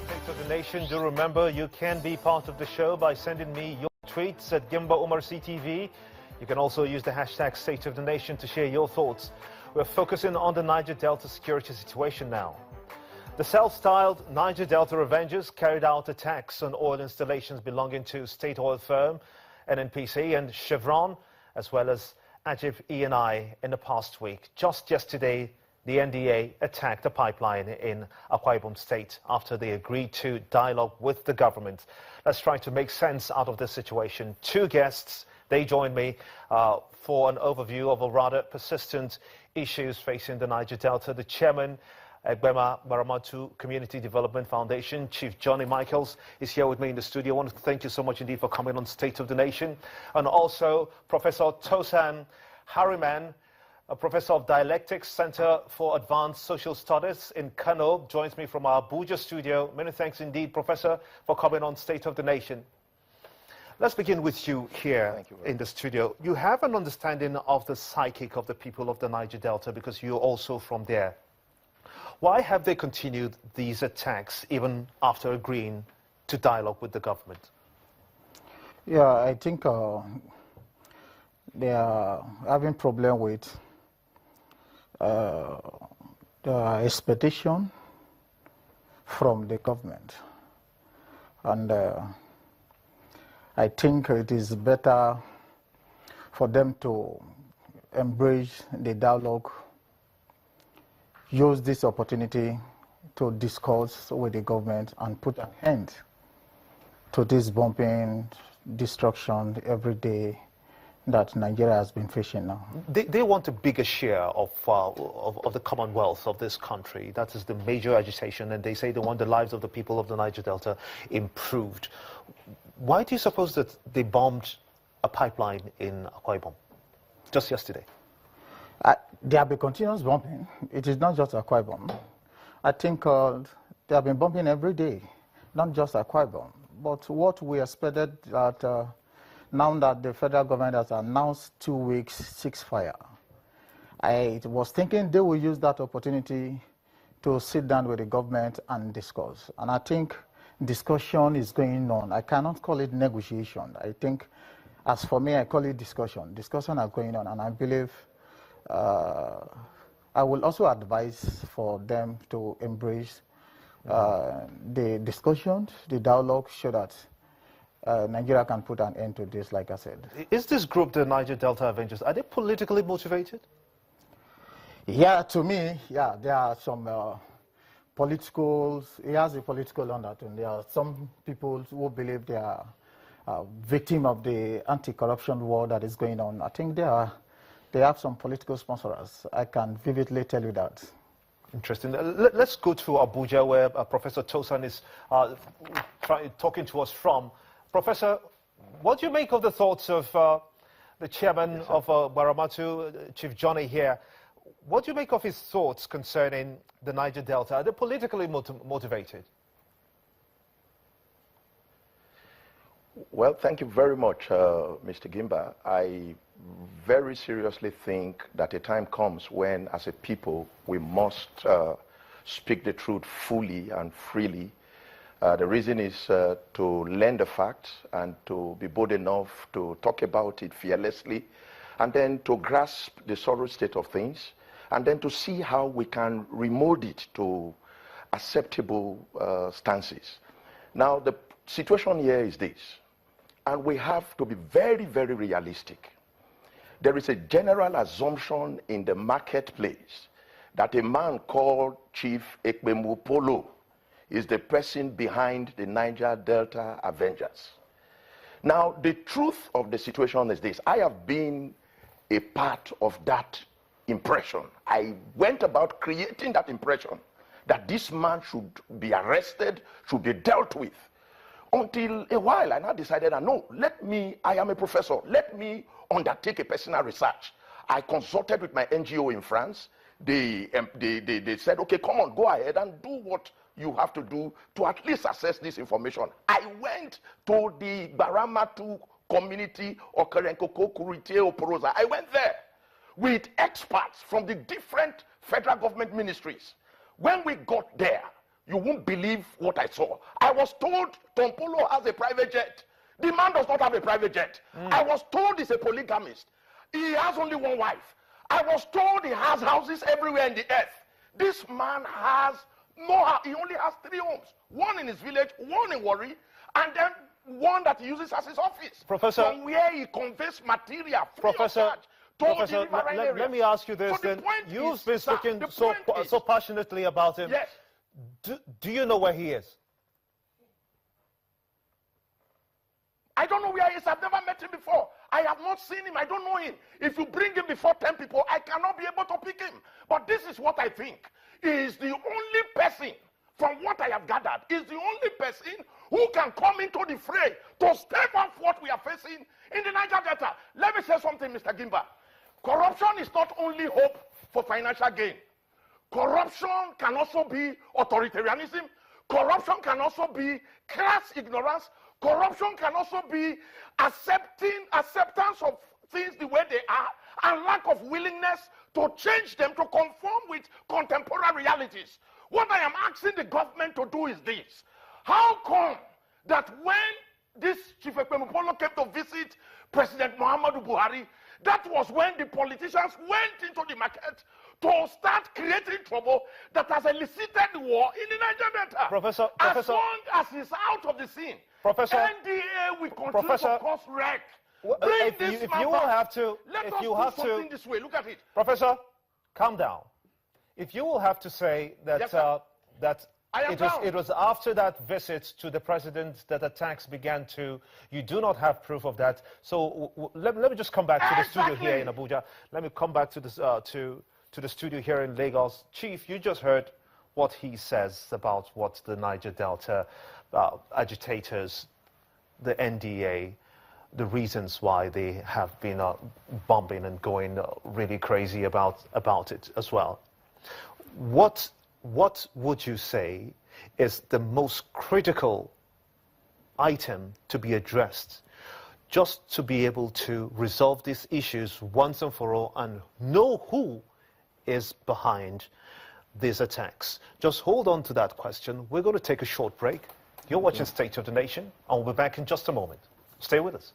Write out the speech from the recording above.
State of the Nation. Do remember, you can be part of the show by sending me your tweets at Gimba Umar CTV. You can also use the hashtag State of the Nation to share your thoughts. We're focusing on the Niger Delta security situation now. The self-styled Niger Delta Avengers carried out attacks on oil installations belonging to state oil firm NNPC and Chevron, as well as Ajib E&I in the past week. Just yesterday, the NDA attacked a pipeline in Akwa Ibom State after they agreed to dialogue with the government. Let's try to make sense out of this situation. Two guests, they join me for an overview of a rather persistent issues facing the Niger Delta. The chairman, Egbema Maramatu Community Development Foundation, Chief Johnny Michaels, is here with me in the studio. I want to thank you so much indeed for coming on State of the Nation. And also Professor Tosan Harriman, a professor of dialectics, Center for Advanced Social Studies in Kano, joins me from our Abuja studio. Many thanks indeed, Professor, for coming on State of the Nation. Let's begin with you here in the studio. You have an understanding of the psychic of the people of the Niger Delta because you're also from there. Why have they continued these attacks even after agreeing to dialogue with the government? Yeah, I think they are having problem with the expectation from the government, and I think it is better for them to embrace the dialogue, use this opportunity to discuss with the government and put an end to this bombing, destruction every day that Nigeria has been facing now. They want a bigger share of the commonwealth of this country. That is the major agitation, and they say they want the lives of the people of the Niger Delta improved. Why do you suppose that they bombed a pipeline in Akwa Ibom just yesterday? There have been continuous bombing. It is not just Akwa Ibom. I think they have been bombing every day, not just Akwa Ibom. But what we expected that now that the federal government has announced 2 weeks ceasefire, I was thinking they will use that opportunity to sit down with the government and discuss. And I think discussion is going on. I cannot call it negotiation. I think, as for me, I call it discussion. Discussion are going on, and I believe I will also advise for them to embrace the discussions, the dialogue, so that Nigeria can put an end to this, like I said. Is this group, the Niger Delta Avengers, are they politically motivated? Yeah, to me, yeah, there are some it has a political undertone. There are some people who believe they are victim of the anti-corruption war that is going on. I think they have some political sponsors. I can vividly tell you that. Interesting. Let's go to Abuja, where Professor Tosan is talking to us from. Professor, what do you make of the thoughts of the chairman of Maramatu, Chief Johnny here? What do you make of his thoughts concerning the Niger Delta? Are they politically motivated? Well, thank you very much, Mr. Gimba. I very seriously think that a time comes when, as a people, we must speak the truth fully and freely. The reason is to learn the facts and to be bold enough to talk about it fearlessly, and then to grasp the sorrow state of things, and then to see how we can remold it to acceptable stances. Now, the situation here is this, and we have to be very, very realistic. There is a general assumption in the marketplace that a man called Chief Ekpemu Polo is the person behind the Niger Delta Avengers. Now, the truth of the situation is this. I have been a part of that impression. I went about creating that impression that this man should be arrested, should be dealt with. Until a while, I now decided, no, I am a professor, let me undertake a personal research. I consulted with my NGO in France. They said, okay, come on, go ahead and do what you have to do to at least assess this information. I went to the Baramatu community, Okerenkoko, Kurite, Oporoza. I went there with experts from the different federal government ministries. When we got there, You won't believe what I saw. I was told Tom Polo has a private jet. The man does not have a private jet. I was told he's a polygamist. He has only one wife. I was told he has houses everywhere in the earth. This man has no house. He only has 3 homes. One in his village, one in Warri, and then one that he uses as his office. Professor, from where he conveys material free of charge. Professor, let me ask you this then. You've been speaking so passionately about him. Yes. Do you know where he is? I don't know where he is. I've never met him before. I have not seen him. I don't know him. If you bring him before 10 people, I cannot be able to pick him. But this is what I think. He is the only person, from what I have gathered, is the only person who can come into the fray to step off what we are facing in the Niger Delta. Let me say something, Mr. Gimba. Corruption is not only hope for financial gain. Corruption can also be authoritarianism. Corruption can also be crass ignorance. Corruption can also be acceptance of things the way they are and lack of willingness to change them to conform with contemporary realities. What I am asking the government to do is this. How come that when this Chief Ekpemopolo came to visit President Muhammadu Buhari, that was when the politicians went into the market to start creating trouble that has elicited war in the Niger Delta. Professor, as long as he's out of the scene, Professor, NDA will continue to cause wreck. If you will have to, this way. Look at it. Professor, calm down. If you will have to say that Yes, it was after that visit to the president that attacks began to, you do not have proof of that. So let me just come back to the studio here in Abuja. Let me come back to this to the studio here in Lagos. Chief, you just heard what he says about what the Niger Delta agitators, the NDA, the reasons why they have been bombing and going really crazy about it as well. What would you say is the most critical item to be addressed just to be able to resolve these issues once and for all and know who is behind these attacks? Just hold on to that question. We're going to take a short break. You're watching State of the Nation, and we'll be back in just a moment. Stay with us.